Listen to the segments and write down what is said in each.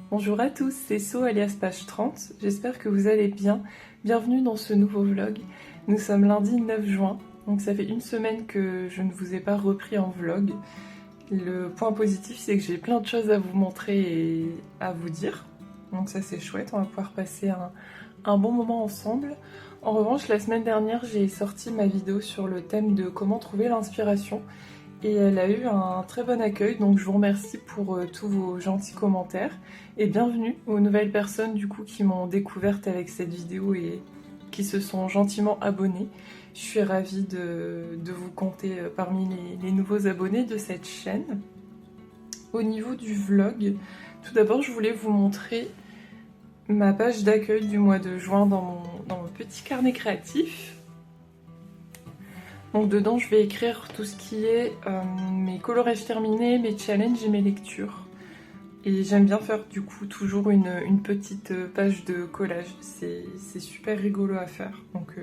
Bonjour à tous, c'est So alias Page 30, j'espère que vous allez bien. Bienvenue dans ce nouveau vlog. Nous sommes lundi 9 juin, donc ça fait une semaine que je ne vous ai pas repris en vlog. Le point positif, c'est que j'ai plein de choses à vous montrer et à vous dire. Donc ça c'est chouette, on va pouvoir passer un bon moment ensemble. En revanche, la semaine dernière, j'ai sorti ma vidéo sur le thème de comment trouver l'inspiration. Et elle a eu un très bon accueil, donc je vous remercie pour tous vos gentils commentaires. Et bienvenue aux nouvelles personnes du coup qui m'ont découverte avec cette vidéo et qui se sont gentiment abonnées. Je suis ravie de vous compter parmi les nouveaux abonnés de cette chaîne. Au niveau du vlog, tout d'abord je voulais vous montrer ma page d'accueil du mois de juin dans mon petit carnet créatif. Donc dedans je vais écrire tout ce qui est mes coloriages terminés, mes challenges et mes lectures. Et j'aime bien faire du coup toujours une petite page de collage, c'est super rigolo à faire. Donc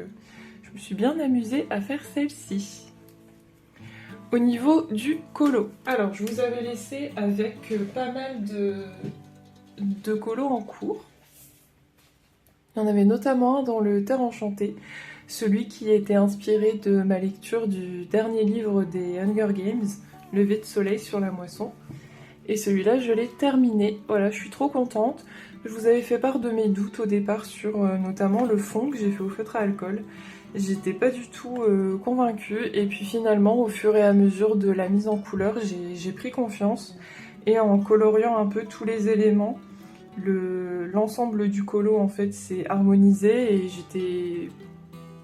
je me suis bien amusée à faire celle-ci. Au niveau du colo, alors je vous avais laissé avec pas mal de colos en cours. Il y en avait notamment un dans le Terre Enchantée, celui qui était inspiré de ma lecture du dernier livre des Hunger Games, Lever de soleil sur la moisson. Et celui-là, je l'ai terminé. Voilà, je suis trop contente. Je vous avais fait part de mes doutes au départ sur notamment le fond que j'ai fait au feutre à alcool. J'étais pas du tout convaincue. Et puis finalement, au fur et à mesure de la mise en couleur, j'ai pris confiance. Et en coloriant un peu tous les éléments, l'ensemble du colo en fait s'est harmonisé et j'étais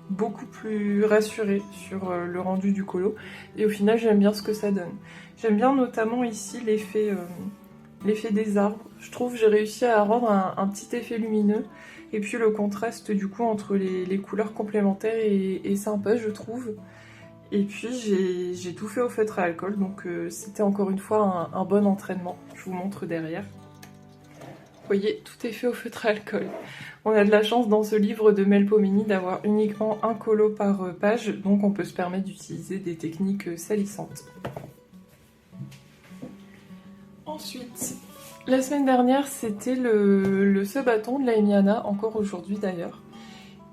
beaucoup plus rassurée sur le rendu du colo et au final j'aime bien ce que ça donne. J'aime bien notamment ici l'effet des arbres. Je trouve que j'ai réussi à rendre un petit effet lumineux et puis le contraste du coup entre les couleurs complémentaires est sympa je trouve. Et puis j'ai tout fait au feutre à alcool donc c'était encore une fois un bon entraînement. Je vous montre derrière. Vous voyez, tout est fait au feutre à alcool. On a de la chance dans ce livre de Melpomene d'avoir uniquement un colo par page, donc on peut se permettre d'utiliser des techniques salissantes. Ensuite, la semaine dernière, c'était le sub-bâton de la Emiana, encore aujourd'hui d'ailleurs.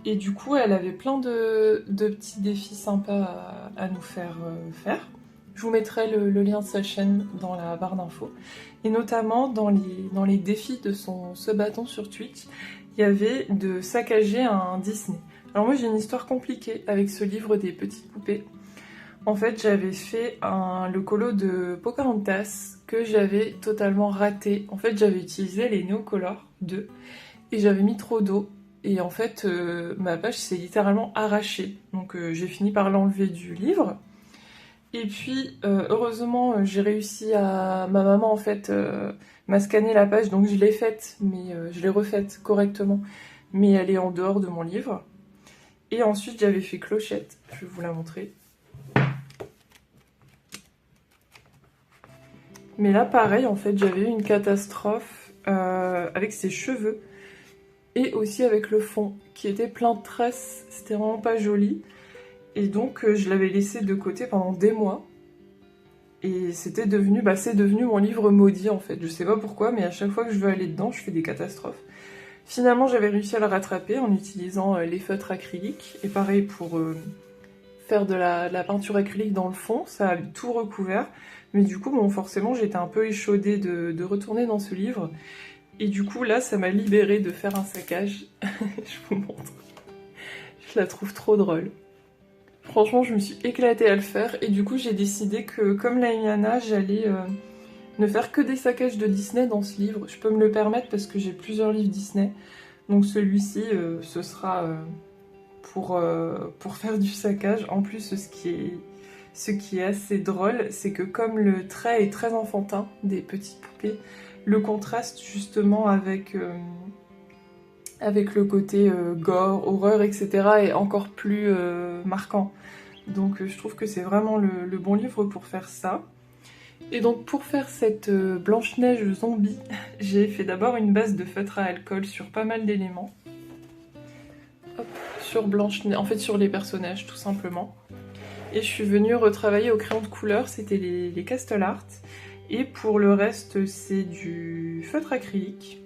Et du coup, elle avait plein de petits défis sympas à nous faire faire. Je vous mettrai le lien de sa chaîne dans la barre d'infos. Et notamment dans les défis de son sub-bâton sur Twitch, il y avait de saccager un Disney. Alors moi j'ai une histoire compliquée avec ce livre des petites poupées. En fait j'avais fait le colo de Pocahontas que j'avais totalement raté. En fait j'avais utilisé les Neocolor 2 et j'avais mis trop d'eau. Et en fait ma page s'est littéralement arrachée. Donc j'ai fini par l'enlever du livre. Et puis heureusement j'ai réussi à... Ma maman en fait m'a scanné la page donc je l'ai faite mais je l'ai refaite correctement mais elle est en dehors de mon livre. Et ensuite j'avais fait Clochette, je vais vous la montrer. Mais là pareil en fait j'avais eu une catastrophe avec ses cheveux et aussi avec le fond qui était plein de traces, c'était vraiment pas joli. Et donc je l'avais laissé de côté pendant des mois. Et c'est devenu mon livre maudit en fait. Je sais pas pourquoi, mais à chaque fois que je veux aller dedans, je fais des catastrophes. Finalement, j'avais réussi à le rattraper en utilisant les feutres acryliques. Et pareil pour faire de la peinture acrylique dans le fond, ça a tout recouvert. Mais du coup, bon, forcément, j'étais un peu échaudée de retourner dans ce livre. Et du coup, là, ça m'a libérée de faire un saccage. Je vous montre. Je la trouve trop drôle. Franchement, je me suis éclatée à le faire et du coup, j'ai décidé que, comme la Emiana, j'allais ne faire que des saccages de Disney dans ce livre. Je peux me le permettre parce que j'ai plusieurs livres Disney. Donc celui-ci, ce sera pour faire du saccage. En plus, ce qui est assez drôle, c'est que comme le trait est très enfantin des petites poupées, le contraste justement avec le côté gore, horreur, etc. est encore plus marquant. Donc je trouve que c'est vraiment le bon livre pour faire ça. Et donc pour faire cette Blanche-Neige zombie, j'ai fait d'abord une base de feutre à alcool sur pas mal d'éléments. Sur Blanche-Neige, en fait sur les personnages tout simplement. Et je suis venue retravailler au crayon de couleur, c'était les Castle Art. Et pour le reste, c'est du feutre acrylique.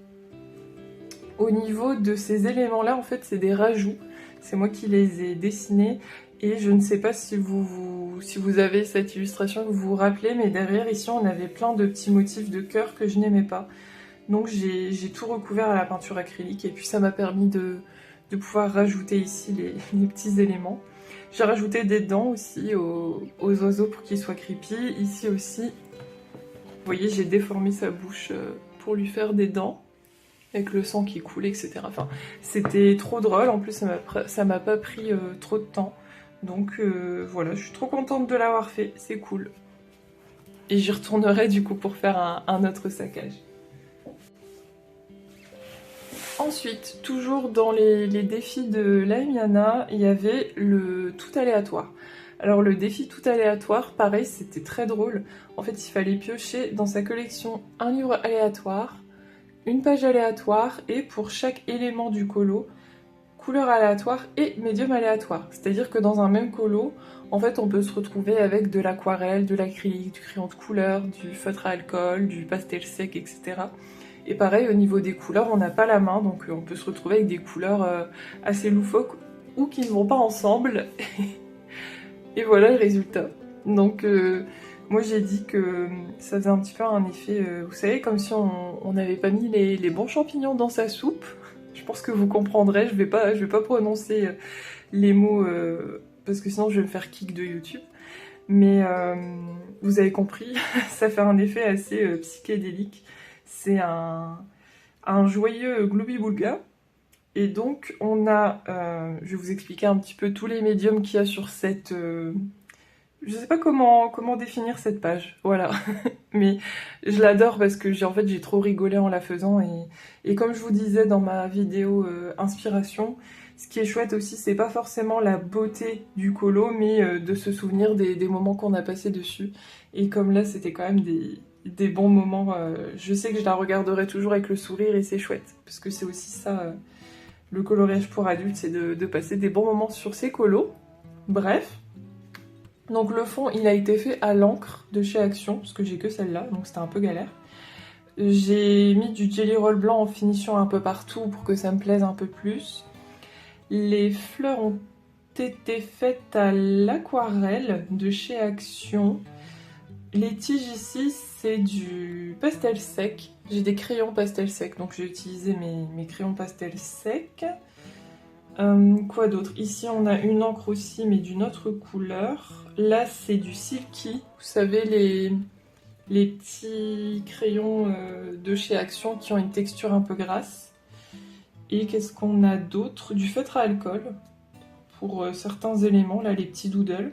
Au niveau de ces éléments-là, en fait, c'est des rajouts. C'est moi qui les ai dessinés. Et je ne sais pas si vous avez cette illustration que vous vous rappelez, mais derrière, ici, on avait plein de petits motifs de cœur que je n'aimais pas. Donc j'ai tout recouvert à la peinture acrylique et puis ça m'a permis de pouvoir rajouter ici les petits éléments. J'ai rajouté des dents aussi aux oiseaux pour qu'ils soient creepy. Ici aussi, vous voyez, j'ai déformé sa bouche pour lui faire des dents, avec le sang qui coule, etc. Enfin, c'était trop drôle, en plus ça m'a pas pris trop de temps. Donc voilà, je suis trop contente de l'avoir fait, c'est cool. Et j'y retournerai du coup pour faire un autre saccage. Ensuite, toujours dans les défis de Laimiana, il y avait le tout aléatoire. Alors le défi tout aléatoire, pareil, c'était très drôle. En fait, il fallait piocher dans sa collection un livre aléatoire, une page aléatoire, et pour chaque élément du colo, couleur aléatoire et médium aléatoire. C'est-à-dire que dans un même colo, en fait, on peut se retrouver avec de l'aquarelle, de l'acrylique, du crayon de couleur, du feutre à alcool, du pastel sec, etc. Et pareil, au niveau des couleurs, on n'a pas la main, donc on peut se retrouver avec des couleurs assez loufoques ou qui ne vont pas ensemble. Et voilà le résultat. Donc moi j'ai dit que ça faisait un petit peu un effet, vous savez, comme si on n'avait pas mis les bons champignons dans sa soupe. Je pense que vous comprendrez, je vais pas prononcer les mots parce que sinon je vais me faire kick de YouTube. Mais vous avez compris, ça fait un effet assez psychédélique. C'est un joyeux Glooby-Boulga. Et donc on a, je vais vous expliquer un petit peu tous les médiums qu'il y a sur cette... je sais pas comment définir cette page, voilà. Mais je l'adore parce que j'ai trop rigolé en la faisant. Et comme je vous disais dans ma vidéo inspiration, ce qui est chouette aussi, c'est pas forcément la beauté du colo, mais de se souvenir des moments qu'on a passés dessus. Et comme là, c'était quand même des bons moments. Je sais que je la regarderai toujours avec le sourire et c'est chouette. Parce que c'est aussi ça, le coloriage pour adultes, c'est de passer des bons moments sur ces colos. Bref. Donc le fond, il a été fait à l'encre de chez Action, parce que j'ai que celle-là, donc c'était un peu galère. J'ai mis du Jelly Roll blanc en finition un peu partout pour que ça me plaise un peu plus. Les fleurs ont été faites à l'aquarelle de chez Action. Les tiges ici, c'est du pastel sec. J'ai des crayons pastel sec, donc j'ai utilisé mes crayons pastel sec. Quoi d'autre? Ici, on a une encre aussi, mais d'une autre couleur. Là, c'est du Silky. Vous savez, les petits crayons de chez Action qui ont une texture un peu grasse. Et qu'est-ce qu'on a d'autre? Du feutre à alcool pour certains éléments, là, les petits doodles.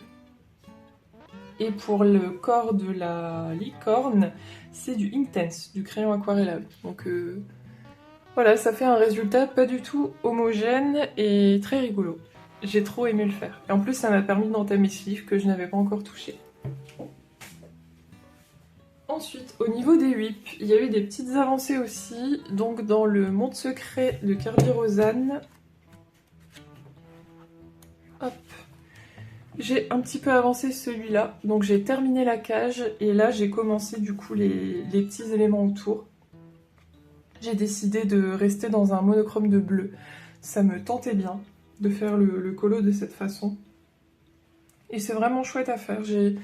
Et pour le corps de la licorne, c'est du Inktense, du crayon aquarellable. Donc voilà, ça fait un résultat pas du tout homogène et très rigolo. J'ai trop aimé le faire. Et en plus, ça m'a permis d'entamer ce livre que je n'avais pas encore touché. Ensuite, au niveau des whips, il y a eu des petites avancées aussi. Donc dans le Monde Secret de Kirby Rosanne, hop, j'ai un petit peu avancé celui-là. Donc j'ai terminé la cage et là j'ai commencé du coup les petits éléments autour. J'ai décidé de rester dans un monochrome de bleu. Ça me tentait bien de faire le colo de cette façon. Et c'est vraiment chouette à faire. J'ai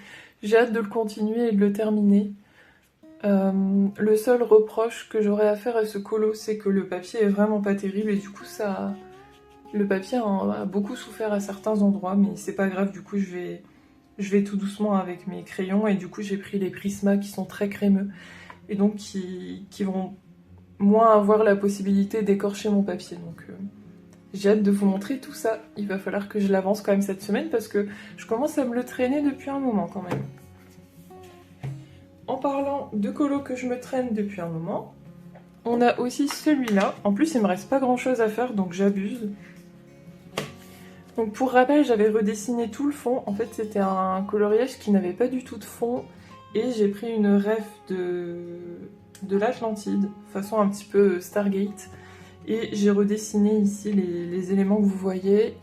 hâte de le continuer et de le terminer. Le seul reproche que j'aurais à faire à ce colo, c'est que le papier est vraiment pas terrible et du coup le papier a beaucoup souffert à certains endroits, mais c'est pas grave, du coup je vais tout doucement avec mes crayons et du coup j'ai pris les Prisma qui sont très crémeux et donc qui vont moins avoir la possibilité d'écorcher mon papier. Donc j'ai hâte de vous montrer tout ça. Il va falloir que je l'avance quand même cette semaine parce que je commence à me le traîner depuis un moment quand même. En parlant de colo que je me traîne depuis un moment, on a aussi celui-là. En plus, il me reste pas grand-chose à faire, donc j'abuse. Donc pour rappel, j'avais redessiné tout le fond. En fait, c'était un coloriage qui n'avait pas du tout de fond. Et j'ai pris une ref de l'Atlantide, façon un petit peu Stargate. Et j'ai redessiné ici les éléments que vous voyez.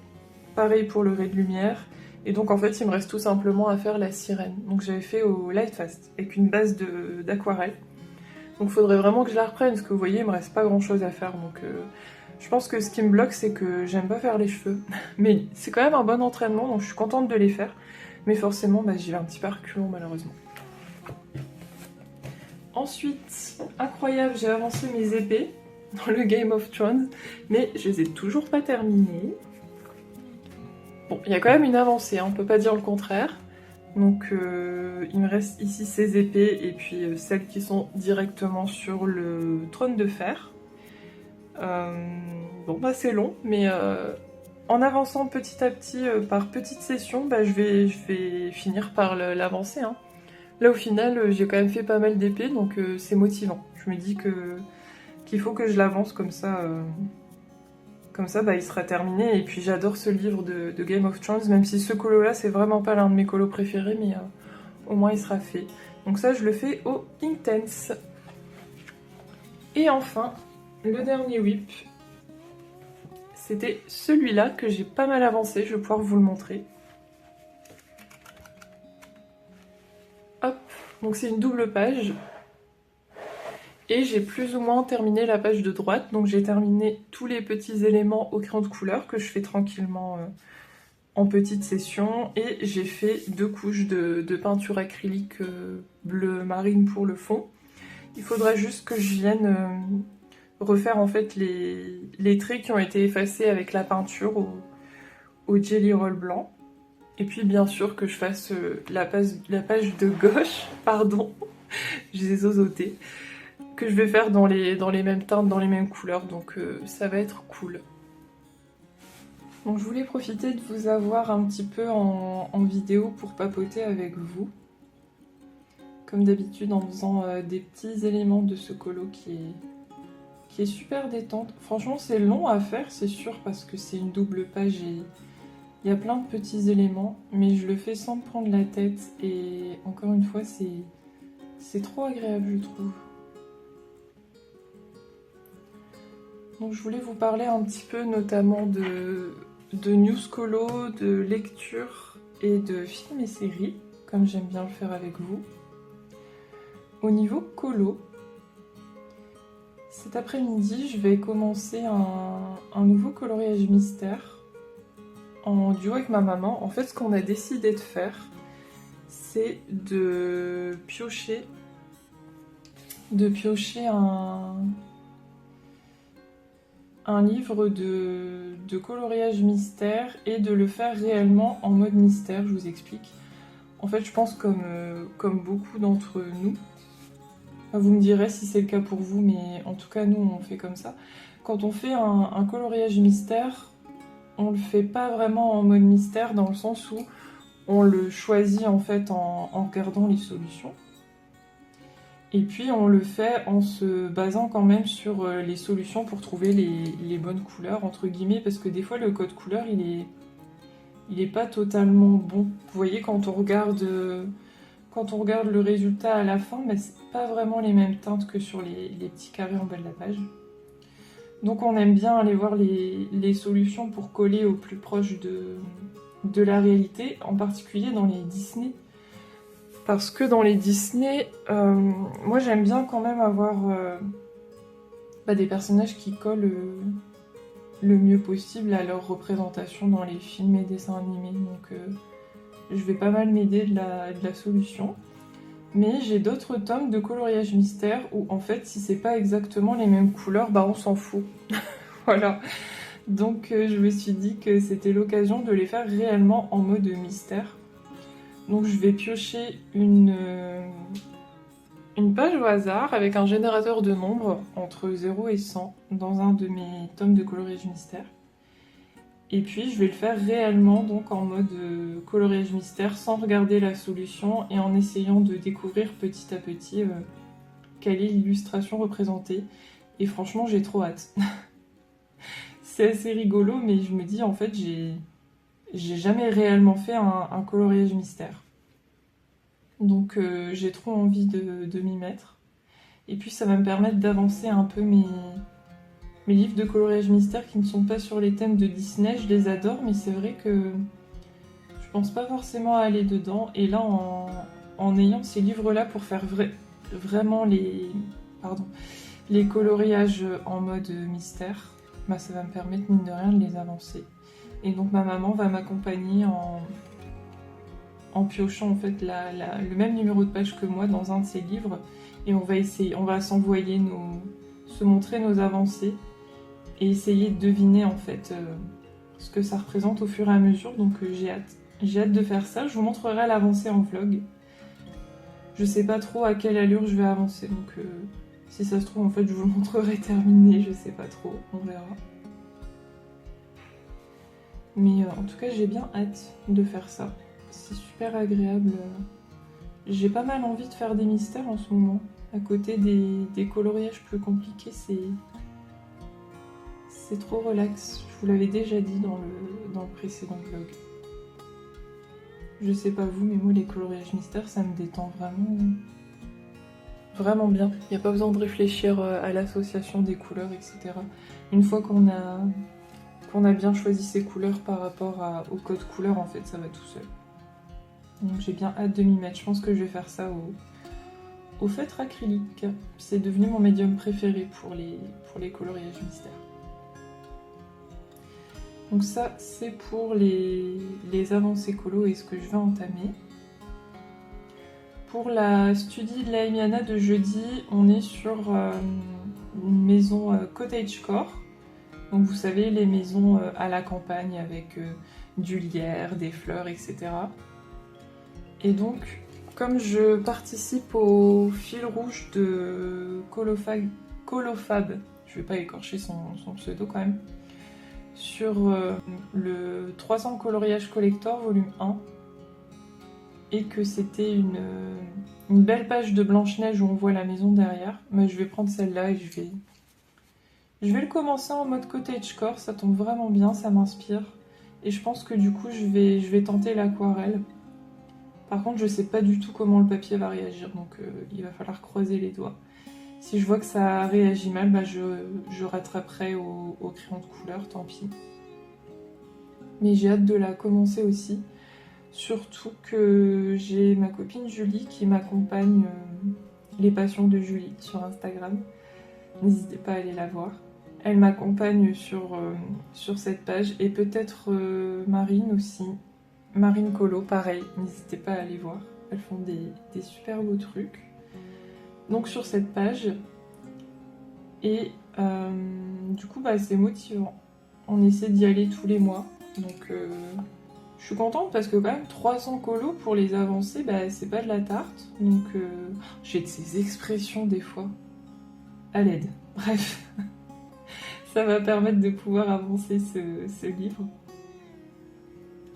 Pareil pour le ray de lumière. Et donc en fait il me reste tout simplement à faire la sirène. Donc j'avais fait au Lightfast avec une base d'aquarelle. Donc il faudrait vraiment que je la reprenne parce que vous voyez il me reste pas grand chose à faire. Donc je pense que ce qui me bloque c'est que j'aime pas faire les cheveux. Mais c'est quand même un bon entraînement donc je suis contente de les faire. Mais forcément j'y vais un petit peu à reculons malheureusement. Ensuite, incroyable, j'ai avancé mes épées dans le Game of Thrones, mais je les ai toujours pas terminées. Bon, il y a quand même une avancée, hein, on peut pas dire le contraire. Donc il me reste ici ces épées et puis celles qui sont directement sur le trône de fer. Bon bah c'est long, mais en avançant petit à petit par petites sessions, je vais finir par l'avancer. Hein. Là au final j'ai quand même fait pas mal d'épées donc c'est motivant. Je me dis qu'il faut que je l'avance comme ça. Comme ça il sera terminé et puis j'adore ce livre de Game of Thrones même si ce colo là c'est vraiment pas l'un de mes colos préférés mais au moins il sera fait. Donc ça je le fais au Inktense. Et enfin le dernier whip c'était celui-là que j'ai pas mal avancé, je vais pouvoir vous le montrer. Hop, donc c'est une double page. Et j'ai plus ou moins terminé la page de droite, donc j'ai terminé tous les petits éléments au crayon de couleur que je fais tranquillement en petite session. Et j'ai fait 2 couches de peinture acrylique bleu marine pour le fond. Il faudra juste que je vienne refaire en fait les traits qui ont été effacés avec la peinture au Jelly Roll blanc. Et puis bien sûr que je fasse la page de gauche, pardon, je les ai zozotés, que je vais faire dans les mêmes teintes, dans les mêmes couleurs, donc ça va être cool. Donc je voulais profiter de vous avoir un petit peu en vidéo pour papoter avec vous. Comme d'habitude en faisant des petits éléments de ce colo qui est super détente. Franchement c'est long à faire c'est sûr parce que c'est une double page et il y a plein de petits éléments, mais je le fais sans me prendre la tête et encore une fois c'est trop agréable je trouve. Donc je voulais vous parler un petit peu notamment de news colo, de lecture et de films et séries, comme j'aime bien le faire avec vous. Au niveau colo, cet après-midi je vais commencer un nouveau coloriage mystère en duo avec ma maman. En fait ce qu'on a décidé de faire, c'est de piocher un livre de coloriage mystère et de le faire réellement en mode mystère, je vous explique. En fait, je pense comme beaucoup d'entre nous, vous me direz si c'est le cas pour vous, mais en tout cas, nous, on fait comme ça. Quand on fait un coloriage mystère, on le fait pas vraiment en mode mystère, dans le sens où on le choisit en fait en regardant les solutions. Et puis on le fait en se basant quand même sur les solutions pour trouver les bonnes couleurs, entre guillemets, parce que des fois le code couleur il est pas totalement bon. Vous voyez quand on regarde le résultat à la fin, c'est pas vraiment les mêmes teintes que sur les petits carrés en bas de la page. Donc on aime bien aller voir les solutions pour coller au plus proche de la réalité, en particulier dans les Disney. Parce que dans les Disney, moi j'aime bien quand même avoir des personnages qui collent le mieux possible à leur représentation dans les films et dessins animés. Donc je vais pas mal m'aider de la solution. Mais j'ai d'autres tomes de coloriage mystère où en fait si c'est pas exactement les mêmes couleurs, on s'en fout. Voilà. Donc je me suis dit que c'était l'occasion de les faire réellement en mode mystère. Donc je vais piocher une page au hasard avec un générateur de nombres entre 0 et 100 dans un de mes tomes de coloriage mystère. Et puis je vais le faire réellement donc en mode coloriage mystère sans regarder la solution et en essayant de découvrir petit à petit quelle est l'illustration représentée. Et franchement j'ai trop hâte. C'est assez rigolo mais je me dis en fait j'ai jamais réellement fait un coloriage mystère. Donc j'ai trop envie de m'y mettre. Et puis ça va me permettre d'avancer un peu mes livres de coloriage mystère qui ne sont pas sur les thèmes de Disney. Je les adore, mais c'est vrai que je pense pas forcément à aller dedans. Et là, en ayant ces livres-là pour faire vraiment les coloriages en mode mystère, bah, ça va me permettre, mine de rien, de les avancer. Et donc ma maman va m'accompagner en piochant en fait le même numéro de page que moi dans un de ses livres. Et on va s'envoyer se montrer nos avancées et essayer de deviner en fait ce que ça représente au fur et à mesure. Donc j'ai hâte. J'ai hâte de faire ça. Je vous montrerai l'avancée en vlog. Je sais pas trop à quelle allure je vais avancer, donc si ça se trouve en fait je vous le montrerai terminé, je sais pas trop, on verra. Mais en tout cas j'ai bien hâte de faire ça. C'est super agréable. J'ai pas mal envie de faire des mystères en ce moment. À côté des coloriages plus compliqués, c'est trop relax. Je vous l'avais déjà dit dans le précédent vlog. Je sais pas vous, mais moi les coloriages mystères, ça me détend vraiment bien. Il n'y a pas besoin de réfléchir à l'association des couleurs, etc. Une fois qu'on a bien choisi ses couleurs par rapport au code couleur, en fait, ça va tout seul. Donc j'ai bien hâte de m'y mettre. Je pense que je vais faire ça au feutre acrylique. C'est devenu mon médium préféré pour les coloriages mystères. Donc ça, c'est pour les avancées colo et ce que je vais entamer. Pour la Studi de la Emiana de jeudi, on est sur une maison cottagecore. Donc vous savez, les maisons à la campagne avec du lierre, des fleurs, etc. Et donc, comme je participe au fil rouge de Colofab, je vais pas écorcher son pseudo quand même, sur le 300 coloriage collector volume 1, et que c'était une belle page de Blanche-Neige où on voit la maison derrière, mais je vais prendre celle-là et je vais le commencer en mode cottagecore, ça tombe vraiment bien, ça m'inspire. Et je pense que du coup je vais tenter l'aquarelle. Par contre je sais pas du tout comment le papier va réagir, donc il va falloir croiser les doigts. Si je vois que ça réagit mal, bah je rattraperai au crayon de couleur, tant pis. Mais j'ai hâte de la commencer aussi. Surtout que j'ai ma copine Julie qui m'accompagne les passions de Julie sur Instagram. N'hésitez pas à aller la voir. Elle m'accompagne sur cette page et peut-être Marine aussi. Marine Colo, pareil, n'hésitez pas à aller voir. Elles font des super beaux trucs. Donc sur cette page. Et du coup, bah, c'est motivant. On essaie d'y aller tous les mois. Donc je suis contente parce que quand même 300 colos pour les avancer, bah, c'est pas de la tarte. Donc j'ai de ces expressions des fois. À l'aide. Bref. Ça va permettre de pouvoir avancer ce livre.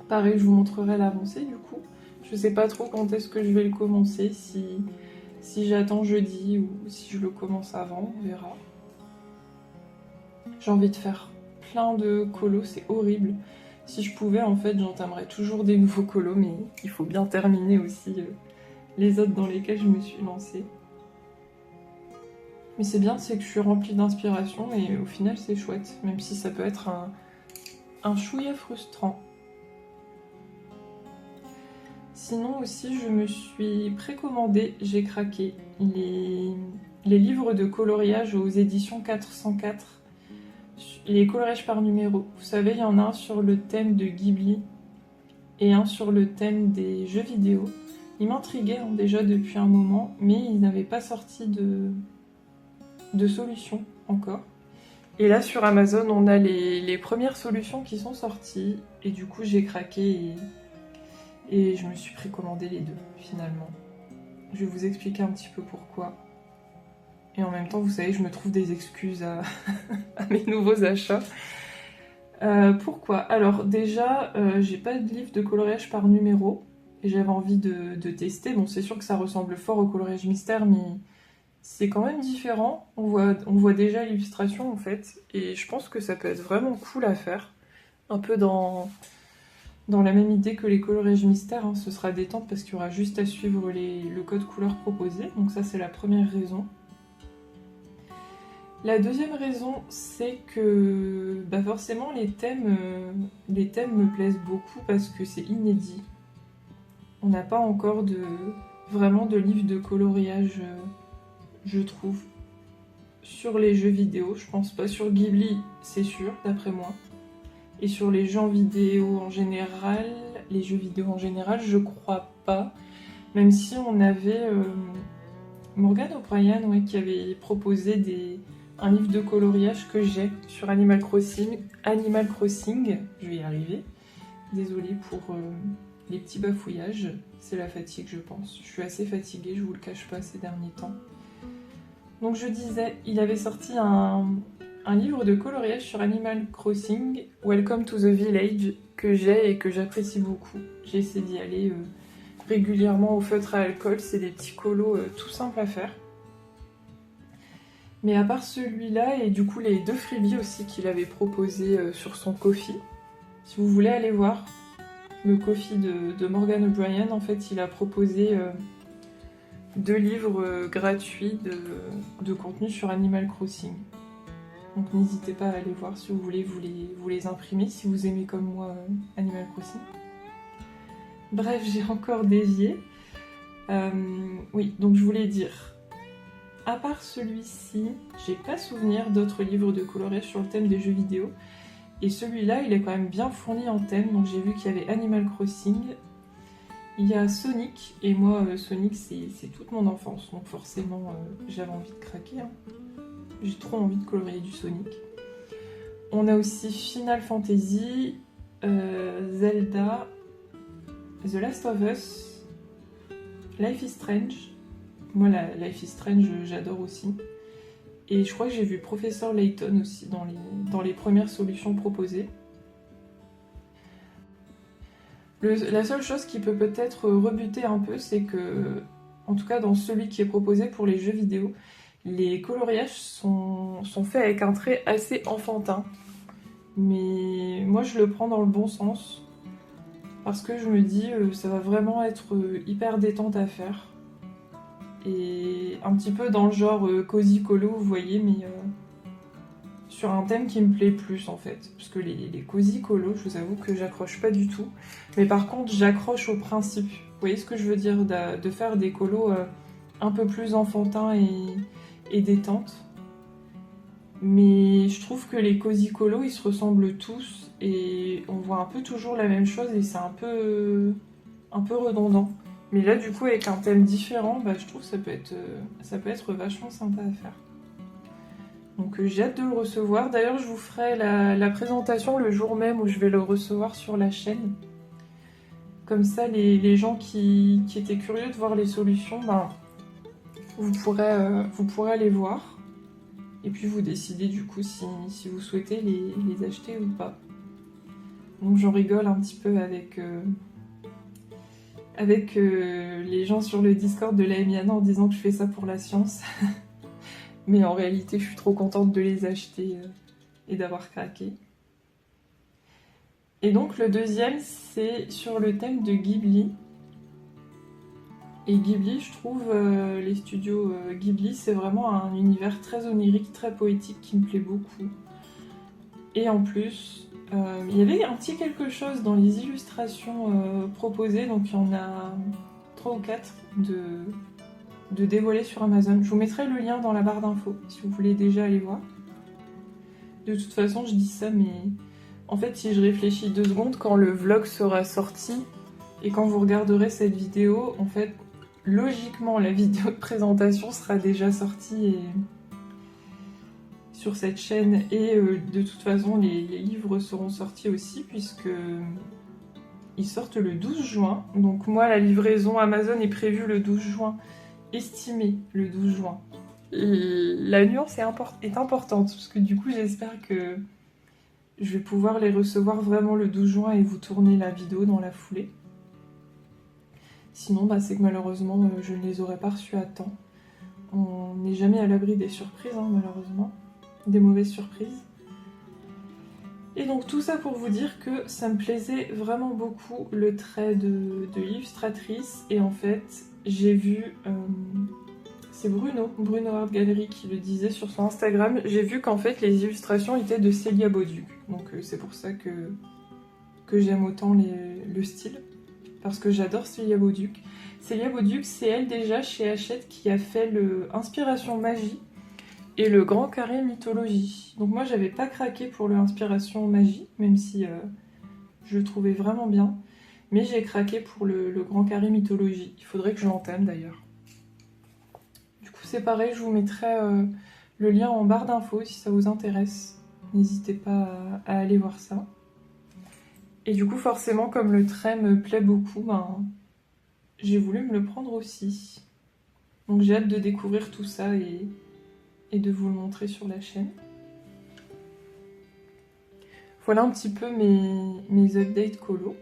Pareil, je vous montrerai l'avancée du coup. Je sais pas trop quand est-ce que je vais le commencer, si j'attends jeudi ou si je le commence avant, on verra. J'ai envie de faire plein de colos, c'est horrible. Si je pouvais, en fait, j'entamerais toujours des nouveaux colos, mais il faut bien terminer aussi les autres dans lesquels je me suis lancée. Mais c'est bien, c'est que je suis remplie d'inspiration et au final c'est chouette, même si ça peut être un chouïa frustrant. Sinon aussi je me suis précommandé, j'ai craqué, les livres de coloriage aux éditions 404, les coloriages par numéro. Vous savez, il y en a un sur le thème de Ghibli et un sur le thème des jeux vidéo. Ils m'intriguaient déjà depuis un moment, mais ils n'avaient pas sorti de solutions encore. Et là sur Amazon on a les premières solutions qui sont sorties et du coup j'ai craqué et je me suis précommandé les deux finalement. Je vais vous expliquer un petit peu pourquoi. Et en même temps vous savez je me trouve des excuses à mes nouveaux achats. Pourquoi? Alors déjà j'ai pas de livre de coloriage par numéro et j'avais envie de tester. Bon c'est sûr que ça ressemble fort au coloriage mystère mais c'est quand même différent, on voit déjà l'illustration en fait, et je pense que ça peut être vraiment cool à faire. Un peu dans la même idée que les coloriages mystères, hein. Ce sera détente parce qu'il y aura juste à suivre le code couleur proposé, donc ça c'est la première raison. La deuxième raison, c'est que forcément les thèmes me plaisent beaucoup parce que c'est inédit. On n'a pas encore vraiment de livre de coloriage, je trouve, sur les jeux vidéo. Je pense pas sur Ghibli, c'est sûr, d'après moi. Et sur les jeux vidéo en général, je crois pas. Même si on avait Morgan O'Brien qui avait proposé un livre de coloriage que j'ai sur Animal Crossing, je vais y arriver. Désolée pour les petits bafouillages, c'est la fatigue je pense. Je suis assez fatiguée, je vous le cache pas ces derniers temps. Donc je disais, il avait sorti un livre de coloriage sur Animal Crossing, Welcome to the Village, que j'ai et que j'apprécie beaucoup. J'ai essayé d'y aller régulièrement au feutre à alcool, c'est des petits colos tout simples à faire. Mais à part celui-là, et du coup les 2 freebies aussi qu'il avait proposé sur son Ko-fi, si vous voulez aller voir le Ko-fi de Morgan O'Brien, en fait il a proposé 2 livres gratuits de contenu sur Animal Crossing. Donc n'hésitez pas à aller voir si vous voulez vous les imprimer, si vous aimez comme moi Animal Crossing. Bref, j'ai encore dévié. Oui, donc je voulais dire, à part celui-ci, j'ai pas souvenir d'autres livres de coloriage sur le thème des jeux vidéo. Et celui-là, il est quand même bien fourni en thème. Donc j'ai vu qu'il y avait Animal Crossing, il y a Sonic, et moi Sonic c'est toute mon enfance, donc forcément j'avais envie de craquer. J'ai trop envie de colorier du Sonic. On a aussi Final Fantasy, Zelda, The Last of Us, Life is Strange. Moi, Life is Strange, j'adore aussi. Et je crois que j'ai vu Professeur Layton aussi dans les premières solutions proposées. La seule chose qui peut peut-être rebuter un peu, c'est que, en tout cas dans celui qui est proposé pour les jeux vidéo, les coloriages sont faits avec un trait assez enfantin. Mais moi, je le prends dans le bon sens. Parce que je me dis, ça va vraiment être hyper détente à faire. Et un petit peu dans le genre cozy colo, vous voyez, mais sur un thème qui me plaît plus en fait. Parce que les cozy colo, je vous avoue que j'accroche pas du tout. Mais par contre, j'accroche au principe. Vous voyez ce que je veux dire, de faire des colos un peu plus enfantins et détente. Mais je trouve que les cozy colos, ils se ressemblent tous et on voit un peu toujours la même chose et c'est un peu redondant. Mais là, du coup, avec un thème différent, je trouve que ça peut être vachement sympa à faire. Donc j'ai hâte de le recevoir. D'ailleurs, je vous ferai la présentation le jour même où je vais le recevoir sur la chaîne. Comme ça, les gens qui étaient curieux de voir les solutions, vous pourrez aller voir. Et puis vous décidez du coup si vous souhaitez les acheter ou pas. Donc j'en rigole un petit peu avec les gens sur le Discord de la Emiana en disant que je fais ça pour la science. Mais en réalité, je suis trop contente de les acheter et d'avoir craqué. Et donc le deuxième, c'est sur le thème de Ghibli. Et Ghibli, je trouve, les studios Ghibli, c'est vraiment un univers très onirique, très poétique qui me plaît beaucoup. Et en plus, il y avait un petit quelque chose dans les illustrations proposées, donc il y en a 3 ou 4 de dévoilés sur Amazon. Je vous mettrai le lien dans la barre d'infos si vous voulez déjà aller voir. De toute façon, je dis ça, mais en fait, si je réfléchis 2 secondes, quand le vlog sera sorti et quand vous regarderez cette vidéo, en fait, logiquement, la vidéo de présentation sera déjà sortie sur cette chaîne et de toute façon, les livres seront sortis aussi puisque ils sortent le 12 juin. Donc moi, la livraison Amazon est prévue le 12 juin, estimée le 12 juin. La nuance est importante parce que du coup, j'espère que je vais pouvoir les recevoir vraiment le 12 juin et vous tourner la vidéo dans la foulée. Sinon, c'est que malheureusement, je ne les aurais pas reçus à temps. On n'est jamais à l'abri des surprises, malheureusement. Des mauvaises surprises. Et donc tout ça pour vous dire que ça me plaisait vraiment beaucoup le trait de l'illustratrice. Et en fait, j'ai vu C'est Bruno Art Gallery qui le disait sur son Instagram. J'ai vu qu'en fait les illustrations étaient de Célia Bauduc. Donc c'est pour ça que j'aime autant le style. Parce que j'adore Célia Bauduc. Célia Bauduc, c'est elle déjà chez Hachette qui a fait le Inspiration Magie et le Grand Carré Mythologie. Donc moi j'avais pas craqué pour le Inspiration Magie, même si je le trouvais vraiment bien. Mais j'ai craqué pour le Grand Carré Mythologie. Il faudrait que je l'entame d'ailleurs. Du coup c'est pareil, je vous mettrai le lien en barre d'infos si ça vous intéresse. N'hésitez pas à aller voir ça. Et du coup forcément comme le trait me plaît beaucoup, ben, j'ai voulu me le prendre aussi. Donc j'ai hâte de découvrir tout ça et de vous le montrer sur la chaîne. Voilà un petit peu mes updates colo.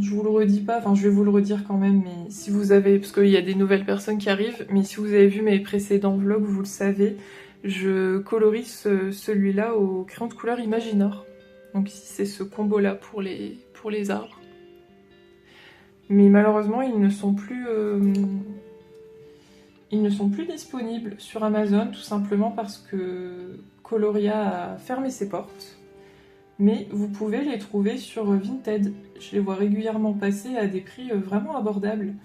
Je vous le redis pas, enfin je vais vous le redire quand même, mais si vous avez, parce qu'il y a des nouvelles personnes qui arrivent, mais si vous avez vu mes précédents vlogs, vous le savez, je colorise celui-là au crayon de couleur Imaginor. Donc ici c'est ce combo là pour les arbres. Mais malheureusement ils ne sont plus disponibles sur Amazon, tout simplement parce que Coloria a fermé ses portes. Mais vous pouvez les trouver sur Vinted. Je les vois régulièrement passer à des prix vraiment abordables.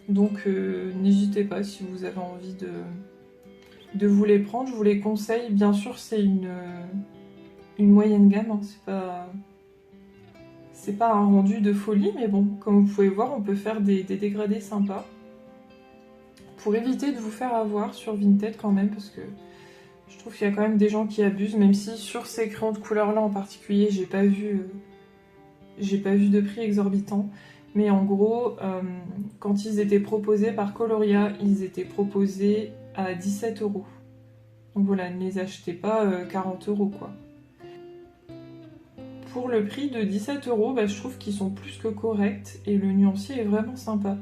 Donc n'hésitez pas si vous avez envie de vous les prendre. Je vous les conseille. Bien sûr, c'est une moyenne gamme. Hein. C'est pas un rendu de folie, mais bon, comme vous pouvez voir, on peut faire des dégradés sympas. Pour éviter de vous faire avoir sur Vinted quand même, parce que je trouve qu'il y a quand même des gens qui abusent, même si sur ces crayons de couleur là en particulier, j'ai pas vu de prix exorbitant. Mais en gros, quand ils étaient proposés par Coloria, ils étaient proposés à 17 €. Donc voilà, ne les achetez pas 40 € quoi. Pour le prix de 17 €, bah, je trouve qu'ils sont plus que corrects et le nuancier est vraiment sympa.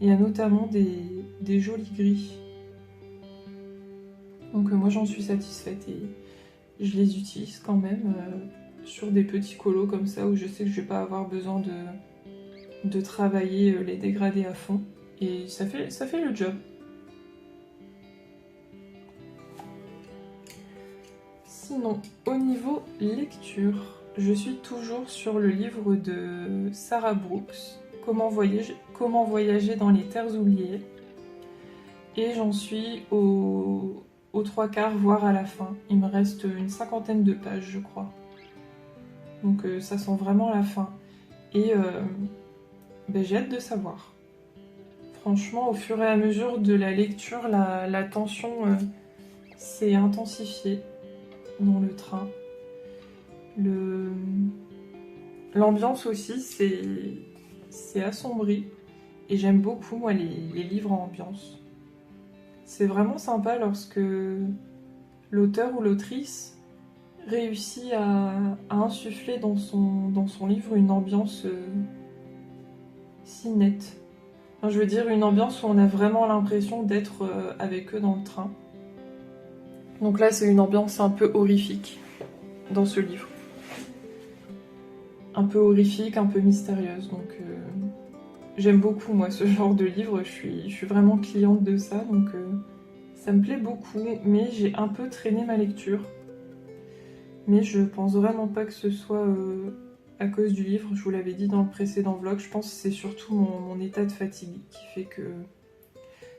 Il y a notamment des jolis gris. Donc moi j'en suis satisfaite et je les utilise quand même sur des petits colos comme ça où je sais que je vais pas avoir besoin de travailler les dégradés à fond. Et ça fait le job. Sinon, au niveau lecture, je suis toujours sur le livre de Sarah Brooks, Comment voyager dans les terres oubliées. Et j'en suis aux 3/4, voire à la fin. Il me reste une 50aine de pages, je crois. Donc ça sent vraiment la fin. Et ben, j'ai hâte de savoir. Franchement, au fur et à mesure de la lecture, la tension s'est intensifiée dans le train. L'ambiance aussi c'est assombri. Et j'aime beaucoup, moi, les livres en ambiance. C'est vraiment sympa lorsque l'auteur ou l'autrice réussit à insuffler dans son livre une ambiance si nette. Enfin, je veux dire une ambiance où on a vraiment l'impression d'être avec eux dans le train. Donc là c'est une ambiance un peu horrifique dans ce livre. Un peu horrifique, un peu mystérieuse. Donc j'aime beaucoup moi ce genre de livre, je suis vraiment cliente de ça. Donc ça me plaît beaucoup, mais j'ai un peu traîné ma lecture. Mais je pense vraiment pas que ce soit à cause du livre, je vous l'avais dit dans le précédent vlog, je pense que c'est surtout mon état de fatigue qui fait que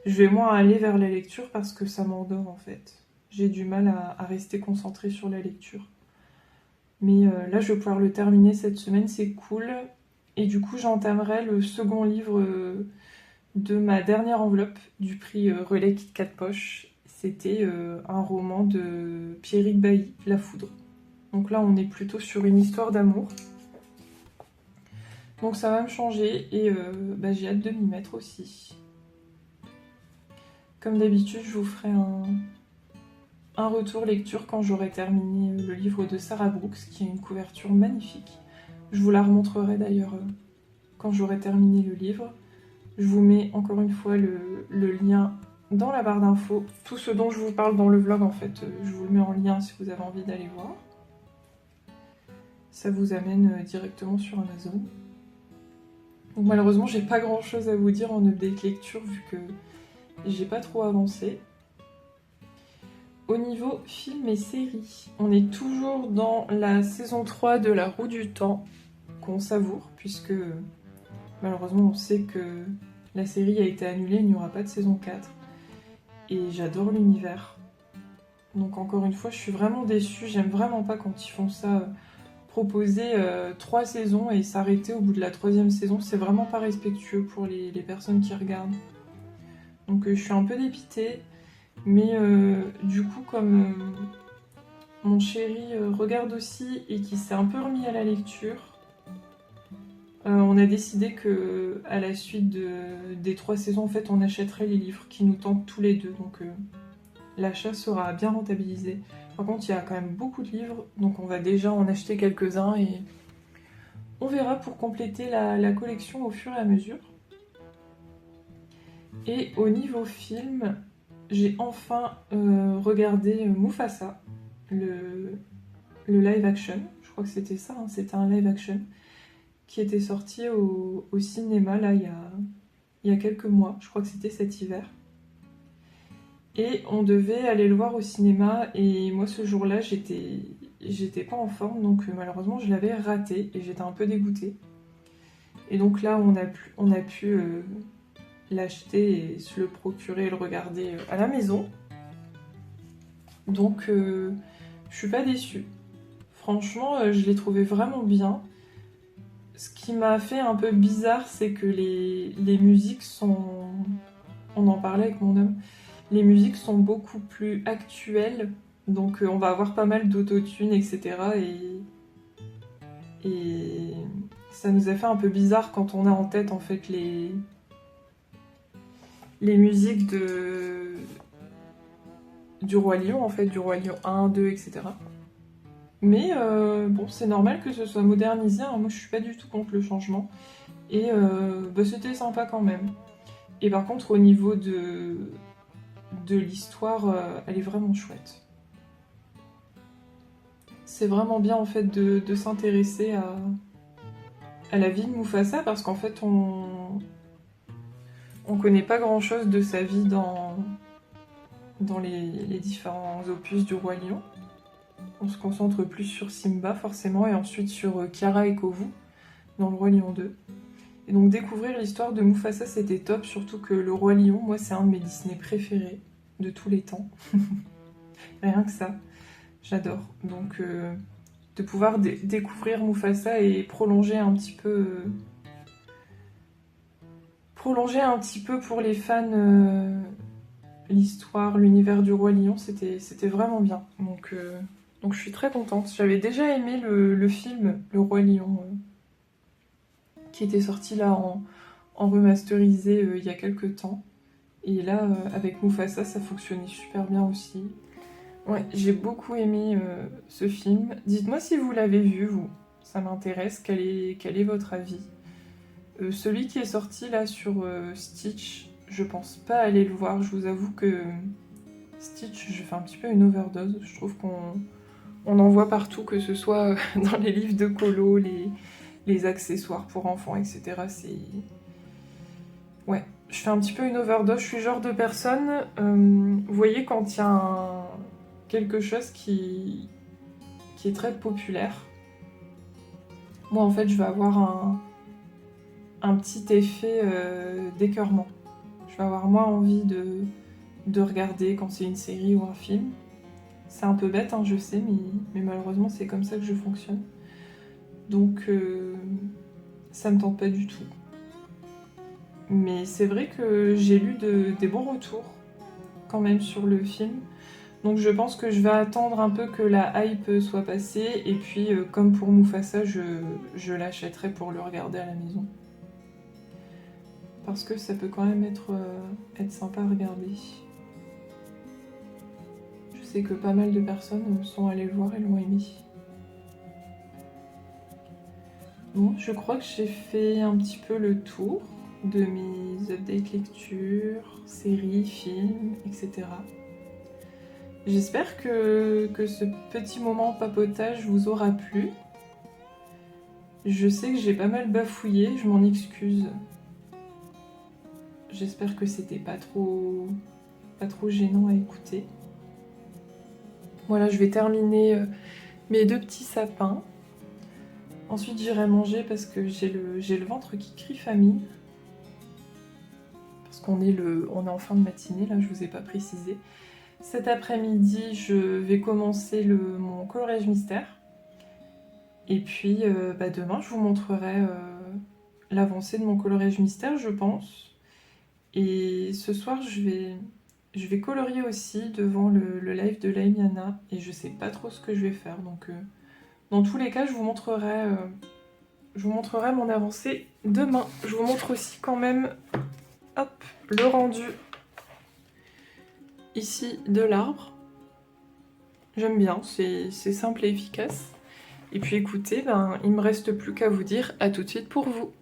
je vais moins aller vers la lecture parce que ça m'endort en fait. J'ai du mal à rester concentrée sur la lecture. Mais là je vais pouvoir le terminer cette semaine, c'est cool. Et du coup j'entamerai le second livre de ma dernière enveloppe du prix Relais Kit 4 Poches. C'était un roman de Pierrick Bailly, La Foudre. Donc là on est plutôt sur une histoire d'amour. Donc ça va me changer et bah, j'ai hâte de m'y mettre aussi. Comme d'habitude, je vous ferai un retour lecture quand j'aurai terminé le livre de Sarah Brooks, qui a une couverture magnifique. Je vous la remontrerai d'ailleurs quand j'aurai terminé le livre. Je vous mets encore une fois le lien dans la barre d'infos. Tout ce dont je vous parle dans le vlog, en fait, je vous le mets en lien si vous avez envie d'aller voir. Ça vous amène directement sur Amazon. Donc malheureusement, j'ai pas grand chose à vous dire en update lecture vu que j'ai pas trop avancé. Au niveau film et série, on est toujours dans la saison 3 de La Roue du Temps, qu'on savoure, puisque malheureusement on sait que la série a été annulée, il n'y aura pas de saison 4. Et j'adore l'univers. Donc encore une fois, je suis vraiment déçue, j'aime vraiment pas quand ils font ça, proposer 3 saisons et s'arrêter au bout de la 3e saison, c'est vraiment pas respectueux pour les personnes qui regardent. Donc je suis un peu dépitée. Mais du coup, comme mon chéri regarde aussi et qu'il s'est un peu remis à la lecture, on a décidé que à la suite des 3 saisons, en fait, on achèterait les livres qui nous tentent tous les deux. Donc l'achat sera bien rentabilisé. Par contre, il y a quand même beaucoup de livres, donc on va déjà en acheter quelques-uns et on verra pour compléter la collection au fur et à mesure. Et au niveau film, j'ai enfin regardé Mufasa, le live action. Je crois que c'était ça, hein, c'était un live action qui était sorti au cinéma là il y a quelques mois. Je crois que c'était cet hiver. Et on devait aller le voir au cinéma et moi ce jour-là j'étais pas en forme donc malheureusement je l'avais raté et j'étais un peu dégoûtée. Et donc là on a pu l'acheter et se le procurer et le regarder à la maison. Donc je suis pas déçue. Franchement, je l'ai trouvé vraiment bien. Ce qui m'a fait un peu bizarre, c'est que les musiques sont... On en parlait avec mon homme. Les musiques sont beaucoup plus actuelles. Donc on va avoir pas mal d'autotune, etc. Et ça nous a fait un peu bizarre quand on a en tête en fait les musiques du Roi Lion, en fait, du Roi Lion 1, 2, etc. Mais bon, c'est normal que ce soit modernisé, hein. Moi je suis pas du tout contre le changement. Et bah, c'était sympa quand même. Et par contre, au niveau de l'histoire, elle est vraiment chouette. C'est vraiment bien en fait de s'intéresser à la vie de Mufasa parce qu'en fait on connaît pas grand chose de sa vie dans les différents opus du Roi Lion. On se concentre plus sur Simba forcément et ensuite sur Kiara et Kovu dans le Roi Lion 2. Et donc découvrir l'histoire de Mufasa c'était top, surtout que le Roi Lion, moi c'est un de mes Disney préférés de tous les temps. Rien que ça, j'adore. Donc de pouvoir découvrir Mufasa et prolonger un petit peu pour les fans l'histoire, l'univers du Roi Lion, c'était vraiment bien. Donc je suis très contente. J'avais déjà aimé le film Le Roi Lion qui était sorti là en remasterisé il y a quelques temps. Et là, avec Mufasa, ça fonctionnait super bien aussi. Ouais, j'ai beaucoup aimé ce film. Dites-moi si vous l'avez vu, vous. Ça m'intéresse. Quel est votre avis? Celui qui est sorti là sur Stitch, je pense pas aller le voir. Je vous avoue que Stitch, je fais un petit peu une overdose. Je trouve qu'on en voit partout, que ce soit dans les livres de colo, les accessoires pour enfants, etc. C'est... Ouais, je fais un petit peu une overdose. Je suis le genre de personne, vous voyez, quand il y a quelque chose qui est très populaire, moi en fait je vais avoir un petit effet d'écœurement. Je vais avoir moins envie de regarder quand c'est une série ou un film. C'est un peu bête, hein, je sais, mais malheureusement c'est comme ça que je fonctionne. Donc ça me tente pas du tout. Mais c'est vrai que j'ai lu des bons retours quand même sur le film. Donc je pense que je vais attendre un peu que la hype soit passée. Et puis comme pour Mufasa, je l'achèterai pour le regarder à la maison. Parce que ça peut quand même être sympa à regarder. Je sais que pas mal de personnes sont allées le voir et l'ont aimé. Bon, je crois que j'ai fait un petit peu le tour de mes updates lecture, séries, films, etc. J'espère que ce petit moment papotage vous aura plu. Je sais que j'ai pas mal bafouillé, je m'en excuse. J'espère que c'était pas trop gênant à écouter. Voilà, je vais terminer mes 2 petits sapins. Ensuite, j'irai manger parce que j'ai le ventre qui crie famine. Parce qu'on est en fin de matinée, là, je vous ai pas précisé. Cet après-midi, je vais commencer mon coloriage mystère. Et puis, demain, je vous montrerai l'avancée de mon coloriage mystère, je pense. Et ce soir, je vais colorier aussi devant le live de Laimiana. Et je sais pas trop ce que je vais faire. Donc, dans tous les cas, je vous montrerai mon avancée demain. Je vous montre aussi quand même, hop, le rendu ici de l'arbre. J'aime bien, c'est simple et efficace. Et puis écoutez, il me reste plus qu'à vous dire à tout de suite pour vous.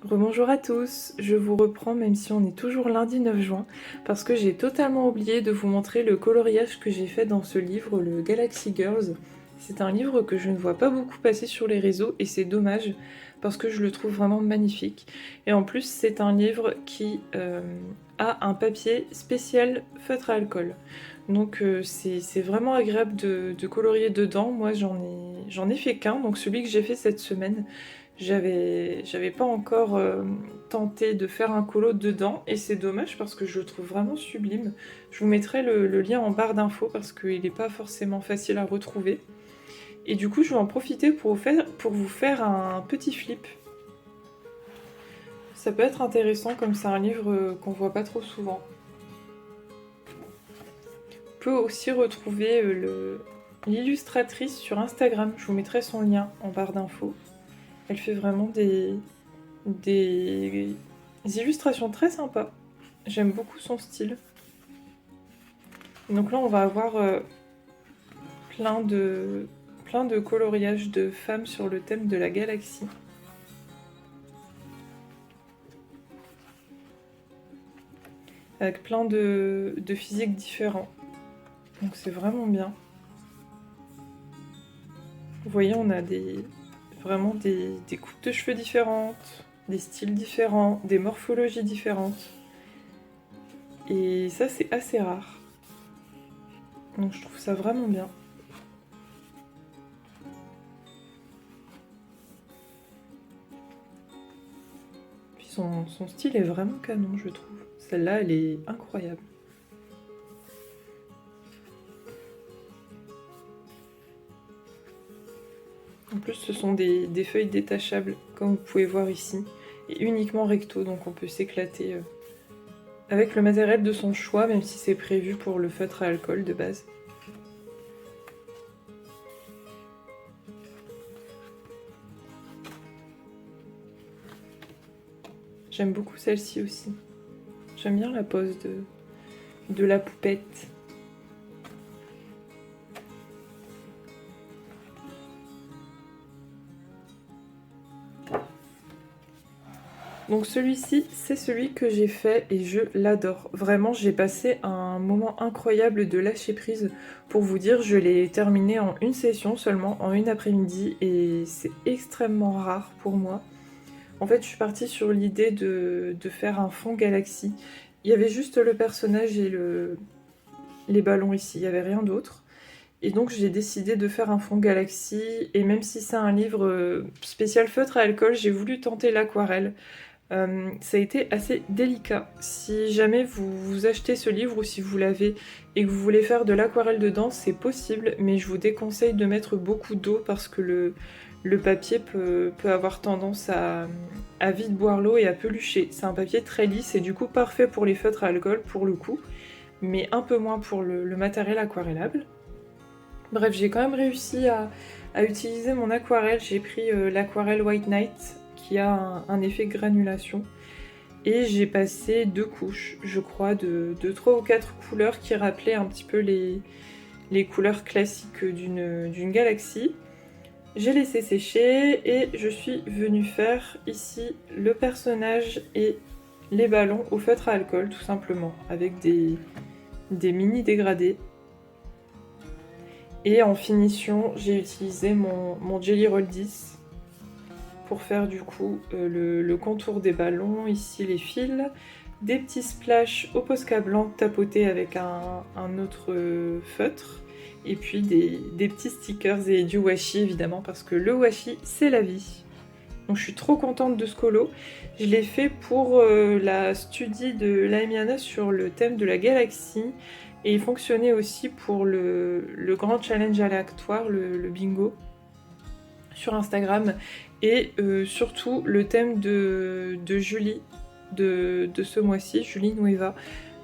Rebonjour à tous, je vous reprends même si on est toujours lundi 9 juin parce que j'ai totalement oublié de vous montrer le coloriage que j'ai fait dans ce livre, le Galaxy Girls. C'est un livre que je ne vois pas beaucoup passer sur les réseaux et c'est dommage parce que je le trouve vraiment magnifique. Et en plus c'est un livre qui a un papier spécial feutre à alcool. Donc c'est vraiment agréable de colorier dedans. Moi j'en ai fait qu'un, donc celui que j'ai fait cette semaine. J'avais pas encore tenté de faire un colo dedans et c'est dommage parce que je le trouve vraiment sublime. Je vous mettrai le lien en barre d'infos parce qu'il n'est pas forcément facile à retrouver. Et du coup je vais en profiter pour vous faire un petit flip. Ça peut être intéressant comme c'est un livre qu'on voit pas trop souvent. Vous pouvez aussi retrouver l'illustratrice sur Instagram, je vous mettrai son lien en barre d'infos. Elle fait vraiment des illustrations très sympas. J'aime beaucoup son style. Donc là, on va avoir plein de coloriages de femmes sur le thème de la galaxie. Avec plein de physiques différents. Donc c'est vraiment bien. Vous voyez, on a vraiment des coupes de cheveux différentes, des styles différents, des morphologies différentes. Et ça, c'est assez rare. Donc je trouve ça vraiment bien. Puis son style est vraiment canon, je trouve. Celle-là, elle est incroyable. En plus, ce sont des feuilles détachables, comme vous pouvez voir ici, et uniquement recto, donc on peut s'éclater avec le matériel de son choix, même si c'est prévu pour le feutre à alcool de base. J'aime beaucoup celle-ci aussi. J'aime bien la pose de la poupette. Donc celui-ci, c'est celui que j'ai fait et je l'adore. Vraiment, j'ai passé un moment incroyable de lâcher prise. Pour vous dire, je l'ai terminé en une session seulement, en une après-midi, et c'est extrêmement rare pour moi. En fait, je suis partie sur l'idée de faire un fond galaxie. Il y avait juste le personnage et les ballons ici, il n'y avait rien d'autre. Et donc j'ai décidé de faire un fond galaxie, et même si c'est un livre spécial feutre à alcool, j'ai voulu tenter l'aquarelle. Ça a été assez délicat. Si jamais vous achetez ce livre ou si vous l'avez et que vous voulez faire de l'aquarelle dedans, c'est possible, mais je vous déconseille de mettre beaucoup d'eau parce que le papier peut avoir tendance à vite boire l'eau et à pelucher. C'est un papier très lisse et du coup parfait pour les feutres à alcool pour le coup, mais un peu moins pour le matériel aquarellable. Bref, j'ai quand même réussi à utiliser mon aquarelle. J'ai pris l'aquarelle White Night qui a un effet granulation. Et j'ai passé 2 couches, je crois, de 3 ou 4 couleurs qui rappelaient un petit peu les couleurs classiques d'une galaxie. J'ai laissé sécher et je suis venue faire ici le personnage et les ballons au feutre à alcool, tout simplement, avec des mini dégradés. Et en finition, j'ai utilisé mon Jelly Roll 10 pour faire du coup le contour des ballons, ici les fils, des petits splashes au Posca blanc tapotés avec un autre feutre, et puis des petits stickers et du washi évidemment, parce que le washi c'est la vie. Donc je suis trop contente de ce colo. Je l'ai fait pour la studie de Laimiana sur le thème de la galaxie, et il fonctionnait aussi pour le grand challenge aléatoire, le bingo, sur Instagram, et surtout le thème de Julie de ce mois-ci, Julie Nueva,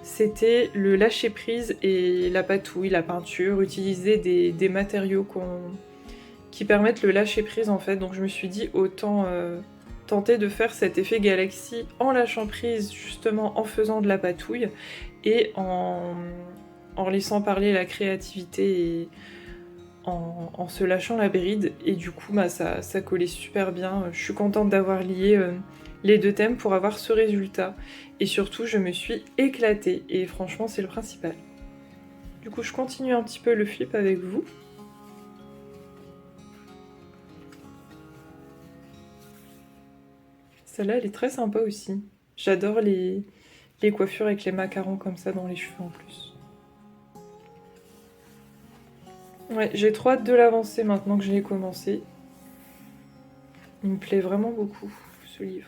c'était le lâcher prise et la patouille, la peinture, utiliser des matériaux qui permettent le lâcher prise en fait. Donc je me suis dit autant tenter de faire cet effet galaxie en lâchant prise, justement en faisant de la patouille et en laissant parler la créativité et en se lâchant la bride. Et du coup bah, ça collait super bien. Je suis contente d'avoir lié les deux thèmes pour avoir ce résultat. Et surtout je me suis éclatée et franchement c'est le principal. Du coup je continue un petit peu le flip avec vous. Celle-là, elle est très sympa aussi. J'adore les coiffures avec les macarons comme ça dans les cheveux en plus. Ouais, j'ai trop hâte de l'avancer maintenant que je l'ai commencé. Il me plaît vraiment beaucoup, ce livre.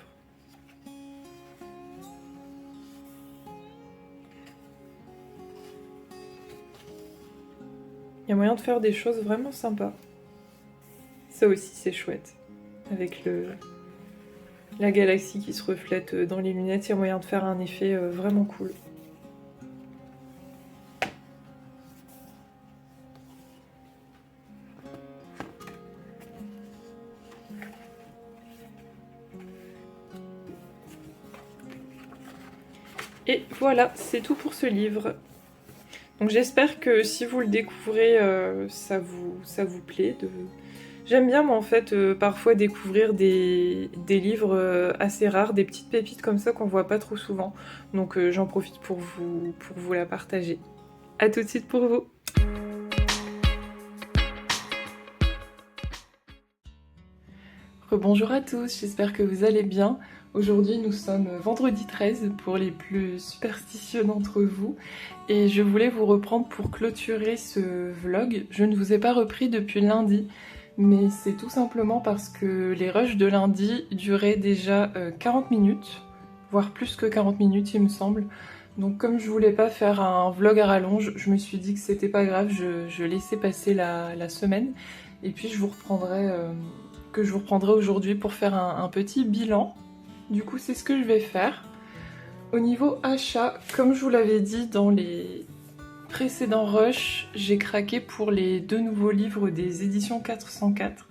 Il y a moyen de faire des choses vraiment sympas. Ça aussi, c'est chouette. Avec la galaxie qui se reflète dans les lunettes, il y a moyen de faire un effet vraiment cool. Et voilà, c'est tout pour ce livre. Donc j'espère que si vous le découvrez, ça vous plaît. J'aime bien moi en fait parfois découvrir des livres assez rares, des petites pépites comme ça qu'on voit pas trop souvent. Donc j'en profite pour vous la partager. A tout de suite pour vous. Rebonjour à tous, j'espère que vous allez bien. Aujourd'hui nous sommes vendredi 13 pour les plus superstitieux d'entre vous, et je voulais vous reprendre pour clôturer ce vlog. Je ne vous ai pas repris depuis lundi, mais c'est tout simplement parce que les rushs de lundi duraient déjà 40 minutes, voire plus que 40 minutes il me semble. Donc comme je voulais pas faire un vlog à rallonge, je me suis dit que c'était pas grave, je laissais passer la semaine, et puis je vous reprendrai aujourd'hui pour faire un petit bilan. Du coup c'est ce que je vais faire. Au niveau achat, comme je vous l'avais dit dans les précédents rushs, j'ai craqué pour les deux nouveaux livres des éditions 404.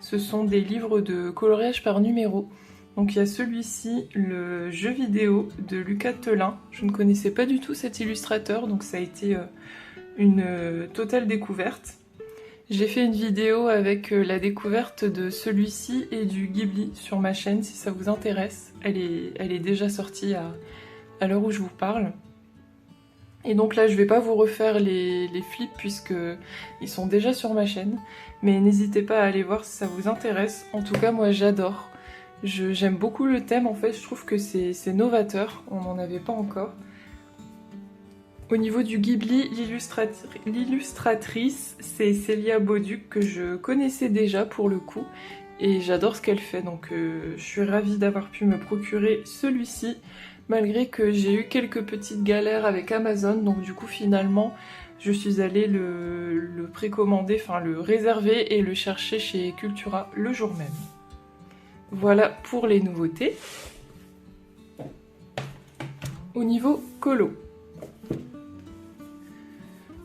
Ce sont des livres de coloriage par numéro. Donc il y a celui-ci, le jeu vidéo de Lucas Thelin. Je ne connaissais pas du tout cet illustrateur, donc ça a été une totale découverte. J'ai fait une vidéo avec la découverte de celui-ci et du Ghibli sur ma chaîne si ça vous intéresse. Elle est déjà sortie à l'heure où je vous parle. Et donc là je vais pas vous refaire les flips puisque ils sont déjà sur ma chaîne. Mais n'hésitez pas à aller voir si ça vous intéresse. En tout cas moi j'adore. J'aime beaucoup le thème en fait, je trouve que c'est novateur, on n'en avait pas encore. Au niveau du Ghibli, l'illustratrice, c'est Célia Bauduc que je connaissais déjà pour le coup, et j'adore ce qu'elle fait, donc je suis ravie d'avoir pu me procurer celui-ci, malgré que j'ai eu quelques petites galères avec Amazon, donc du coup finalement je suis allée le précommander, enfin le réserver et le chercher chez Cultura le jour même. Voilà pour les nouveautés. Au niveau colo,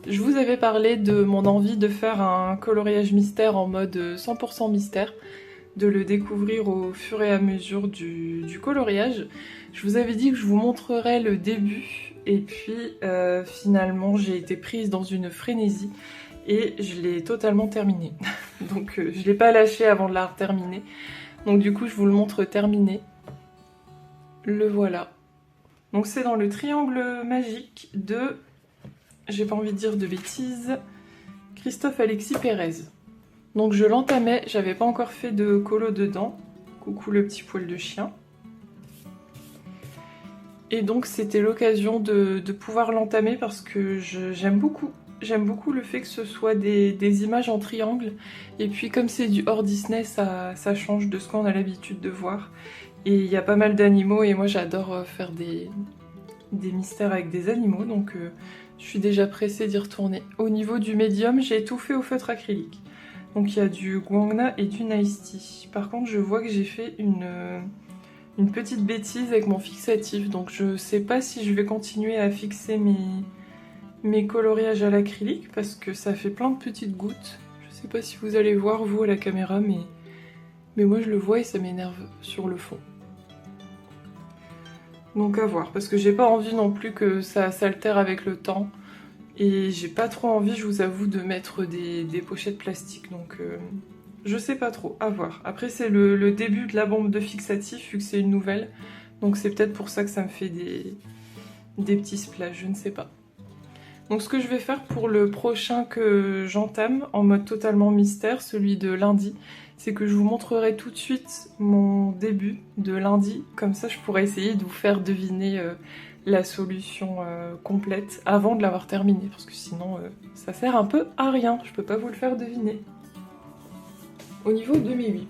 je vous avais parlé de mon envie de faire un coloriage mystère en mode 100% mystère, de le découvrir au fur et à mesure du coloriage. Je vous avais dit que je vous montrerais le début, et puis finalement j'ai été prise dans une frénésie et je l'ai totalement terminé. Donc je ne l'ai pas lâché avant de la terminer. Donc du coup je vous le montre terminé. Le voilà. Donc c'est dans le triangle magique de... j'ai pas envie de dire de bêtises, Christophe Alexis Pérez. Donc je l'entamais, j'avais pas encore fait de colo dedans, Coucou le petit poil de chien. Et donc c'était l'occasion de pouvoir l'entamer parce que j'aime beaucoup. J'aime beaucoup le fait que ce soit des images en triangle. Et puis comme c'est du hors Disney, ça change de ce qu'on a l'habitude de voir. Et il y a pas mal d'animaux et moi j'adore faire des mystères avec des animaux. Donc je suis déjà pressée d'y retourner. Au niveau du médium, j'ai tout fait au feutre acrylique. Donc il y a du Guangna et du Nice Tea. Par contre je vois que j'ai fait une petite bêtise avec mon fixatif. Donc je sais pas si je vais continuer à fixer mes coloriages à l'acrylique parce que ça fait plein de petites gouttes. Je sais pas si vous allez voir vous à la caméra mais moi je le vois et ça m'énerve sur le fond. Donc à voir parce que j'ai pas envie non plus que ça s'altère avec le temps. Et j'ai pas trop envie, je vous avoue, de mettre des pochettes plastiques, donc je sais pas trop, à voir. Après c'est le début de la bombe de fixatif, vu que c'est une nouvelle, donc c'est peut-être pour ça que ça me fait des petits splashes, je ne sais pas. Donc ce que je vais faire pour le prochain que j'entame, en mode totalement mystère, celui de lundi, c'est que je vous montrerai tout de suite mon début de lundi, comme ça je pourrai essayer de vous faire deviner la solution complète avant de l'avoir terminée, parce que sinon ça sert un peu à rien, je peux pas vous le faire deviner. Au niveau de mes whips,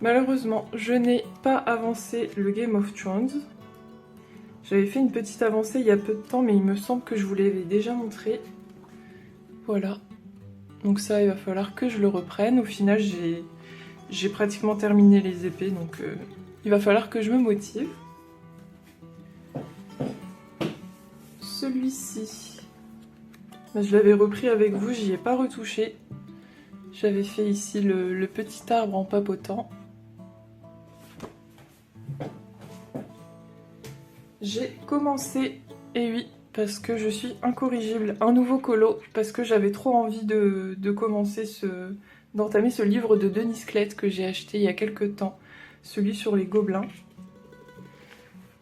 malheureusement je n'ai pas avancé le Game of Thrones. J'avais fait une petite avancée il y a peu de temps, mais il me semble que je vous l'avais déjà montré. Voilà. Donc ça, il va falloir que je le reprenne. Au final, j'ai pratiquement terminé les épées, donc il va falloir que je me motive. Celui-ci, je l'avais repris avec vous, j'y ai pas retouché. J'avais fait ici le petit arbre en papotant. J'ai commencé, et oui, parce que je suis incorrigible, un nouveau colo, parce que j'avais trop envie de commencer d'entamer ce livre de Denis Clett que j'ai acheté il y a quelques temps, celui sur les gobelins.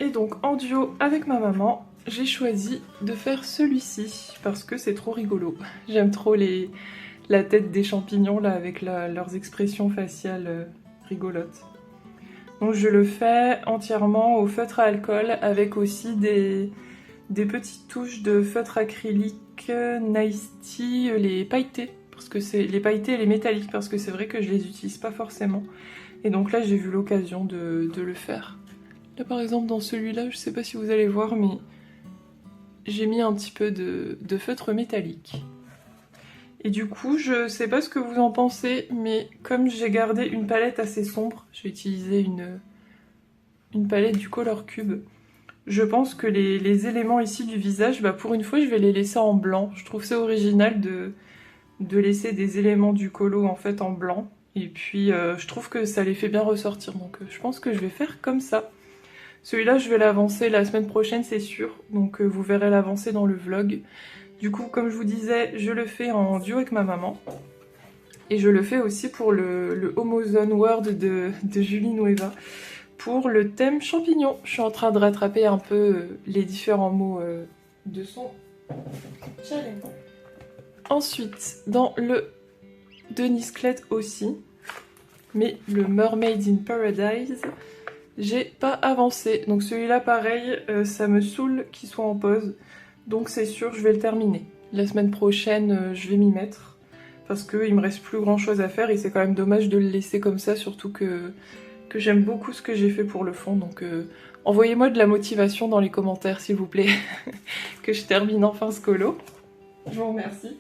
Et donc en duo avec ma maman, j'ai choisi de faire celui-ci, parce que c'est trop rigolo. J'aime trop la tête des champignons là, avec leurs expressions faciales rigolotes. Donc je le fais entièrement au feutre à alcool avec aussi des petites touches de feutre acrylique Nice Tea, les pailletés, parce que c'est les pailletés et les métalliques, parce que c'est vrai que je les utilise pas forcément. Et donc là j'ai vu l'occasion de le faire. Là par exemple dans celui-là, je sais pas si vous allez voir, mais j'ai mis un petit peu de feutre métallique. Et du coup, je sais pas ce que vous en pensez, mais comme j'ai gardé une palette assez sombre, j'ai utilisé une palette du Color Cube, je pense que les éléments ici du visage, pour une fois, je vais les laisser en blanc. Je trouve ça original de laisser des éléments du colo en fait en blanc. Et puis, je trouve que ça les fait bien ressortir, donc je pense que je vais faire comme ça. Celui-là, je vais l'avancer la semaine prochaine, c'est sûr, donc vous verrez l'avancée dans le vlog. Du coup, comme je vous disais, je le fais en duo avec ma maman. Et je le fais aussi pour le Homozone World de Julie Nueva, pour le thème champignon. Je suis en train de rattraper un peu les différents mots de son challenge. Ensuite, dans le Denis Clett aussi, mais le Mermaid in Paradise, j'ai pas avancé. Donc celui-là, pareil, ça me saoule qu'il soit en pause. Donc c'est sûr, je vais le terminer. La semaine prochaine, je vais m'y mettre. Parce qu'il me reste plus grand chose à faire et c'est quand même dommage de le laisser comme ça, surtout que j'aime beaucoup ce que j'ai fait pour le fond. Donc envoyez-moi de la motivation dans les commentaires, s'il vous plaît, que je termine enfin ce colo. Je vous remercie.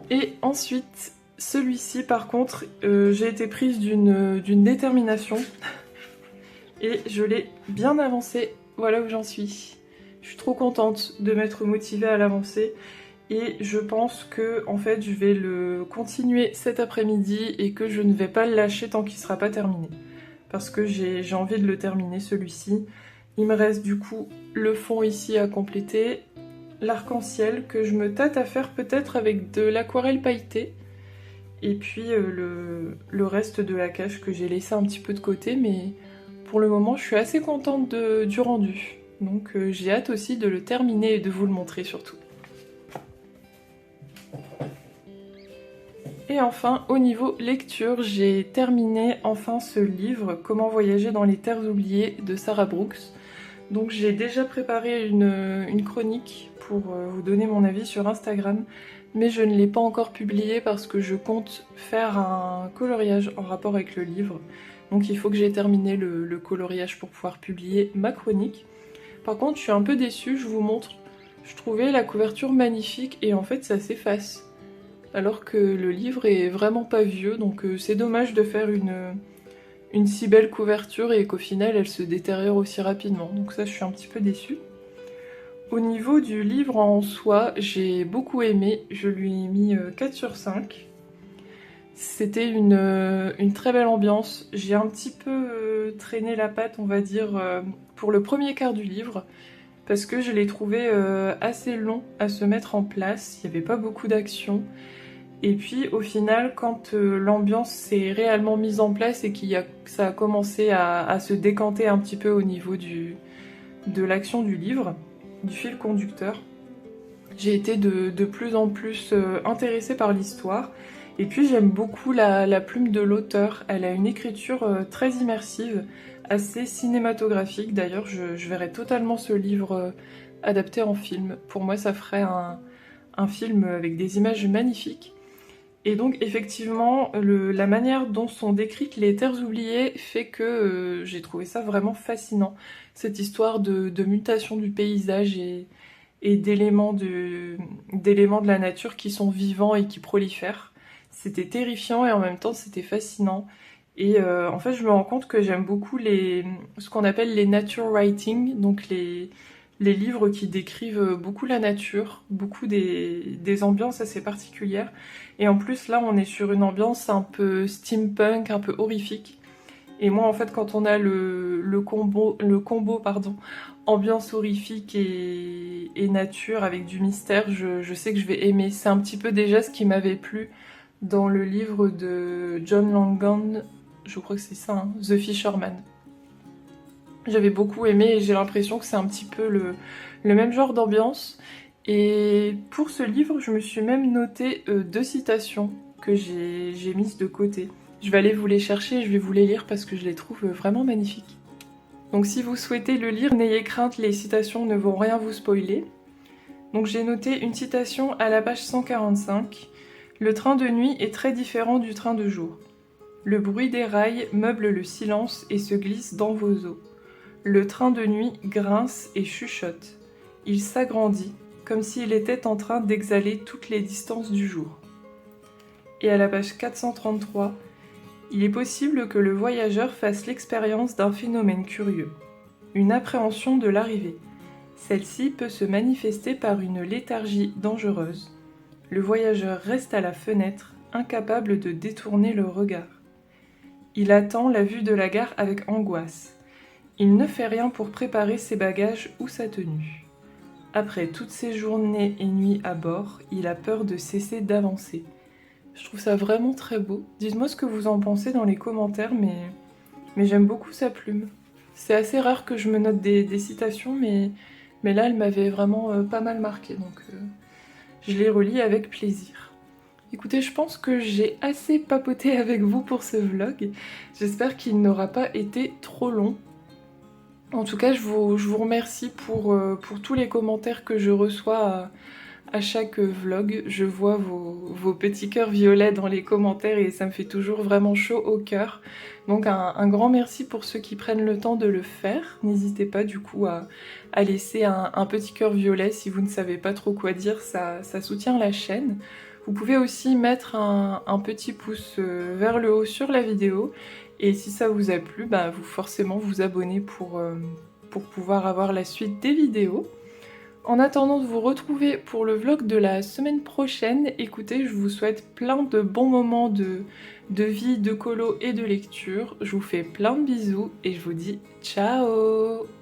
Et ensuite, celui-ci, par contre, j'ai été prise d'une détermination. Et je l'ai bien avancé. Voilà où j'en suis. Je suis trop contente de m'être motivée à l'avancer. Et je pense que en fait je vais le continuer cet après-midi et que je ne vais pas le lâcher tant qu'il ne sera pas terminé. Parce que j'ai envie de le terminer celui-ci. Il me reste du coup le fond ici à compléter. L'arc-en-ciel que je me tâte à faire peut-être avec de l'aquarelle pailletée. Et puis le reste de la cache que j'ai laissé un petit peu de côté. Mais pour le moment je suis assez contente du rendu. Donc j'ai hâte aussi de le terminer et de vous le montrer surtout. Et enfin, au niveau lecture, j'ai terminé enfin ce livre, Comment voyager dans les terres oubliées de Sarah Brooks. Donc j'ai déjà préparé une chronique pour vous donner mon avis sur Instagram, mais je ne l'ai pas encore publié parce que je compte faire un coloriage en rapport avec le livre. Donc il faut que j'ai terminé le coloriage pour pouvoir publier ma chronique. Par contre, je suis un peu déçue, je vous montre. Je trouvais la couverture magnifique et en fait ça s'efface. Alors que le livre est vraiment pas vieux, donc c'est dommage de faire une si belle couverture et qu'au final elle se détériore aussi rapidement. Donc ça, je suis un petit peu déçue. Au niveau du livre en soi, j'ai beaucoup aimé, je lui ai mis 4 sur 5. C'était une très belle ambiance. J'ai un petit peu traîné la patte, on va dire, pour le premier quart du livre, parce que je l'ai trouvé assez long à se mettre en place, il n'y avait pas beaucoup d'action. Et puis au final, quand l'ambiance s'est réellement mise en place et ça a commencé à se décanter un petit peu au niveau de l'action du livre, du fil conducteur, j'ai été de plus en plus intéressée par l'histoire. Et puis j'aime beaucoup la plume de l'auteur, elle a une écriture très immersive, assez cinématographique. D'ailleurs, je verrais totalement ce livre adapté en film. Pour moi, ça ferait un film avec des images magnifiques. Et donc effectivement, la manière dont sont décrites les terres oubliées fait que j'ai trouvé ça vraiment fascinant. Cette histoire de mutation du paysage et d'éléments de la nature qui sont vivants et qui prolifèrent. C'était terrifiant et en même temps c'était fascinant. Et en fait je me rends compte que j'aime beaucoup ce qu'on appelle les nature writing, donc les livres qui décrivent beaucoup la nature, beaucoup des ambiances assez particulières. Et en plus, là, on est sur une ambiance un peu steampunk, un peu horrifique. Et moi, en fait, quand on a le combo, pardon, ambiance horrifique et nature avec du mystère, je sais que je vais aimer. C'est un petit peu déjà ce qui m'avait plu dans le livre de John Langan, je crois que c'est ça, hein, The Fisherman. J'avais beaucoup aimé et j'ai l'impression que c'est un petit peu le même genre d'ambiance. Et pour ce livre, je me suis même noté 2 citations que j'ai mises de côté. Je vais aller vous les chercher et je vais vous les lire parce que je les trouve vraiment magnifiques. Donc si vous souhaitez le lire, n'ayez crainte, les citations ne vont rien vous spoiler. Donc j'ai noté une citation à la page 145. Le train de nuit est très différent du train de jour. Le bruit des rails meuble le silence et se glisse dans vos os. Le train de nuit grince et chuchote. Il s'agrandit, comme s'il était en train d'exhaler toutes les distances du jour. Et à la page 433, il est possible que le voyageur fasse l'expérience d'un phénomène curieux, une appréhension de l'arrivée. Celle-ci peut se manifester par une léthargie dangereuse. Le voyageur reste à la fenêtre, incapable de détourner le regard. Il attend la vue de la gare avec angoisse. Il ne fait rien pour préparer ses bagages ou sa tenue. Après toutes ces journées et nuits à bord, il a peur de cesser d'avancer. Je trouve ça vraiment très beau. Dites-moi ce que vous en pensez dans les commentaires, mais j'aime beaucoup sa plume. C'est assez rare que je me note des citations, mais là, elle m'avait vraiment pas mal marqué, donc je les relis avec plaisir. Écoutez, je pense que j'ai assez papoté avec vous pour ce vlog. J'espère qu'il n'aura pas été trop long. En tout cas, je vous remercie pour tous les commentaires que je reçois à chaque vlog. Je vois vos petits cœurs violets dans les commentaires et ça me fait toujours vraiment chaud au cœur. Donc un grand merci pour ceux qui prennent le temps de le faire. N'hésitez pas du coup à laisser un petit cœur violet si vous ne savez pas trop quoi dire, ça soutient la chaîne. Vous pouvez aussi mettre un petit pouce vers le haut sur la vidéo. Et si ça vous a plu, bah, vous forcément vous abonner pour pouvoir avoir la suite des vidéos. En attendant de vous retrouver pour le vlog de la semaine prochaine, écoutez, je vous souhaite plein de bons moments de vie, de colo et de lecture. Je vous fais plein de bisous et je vous dis ciao!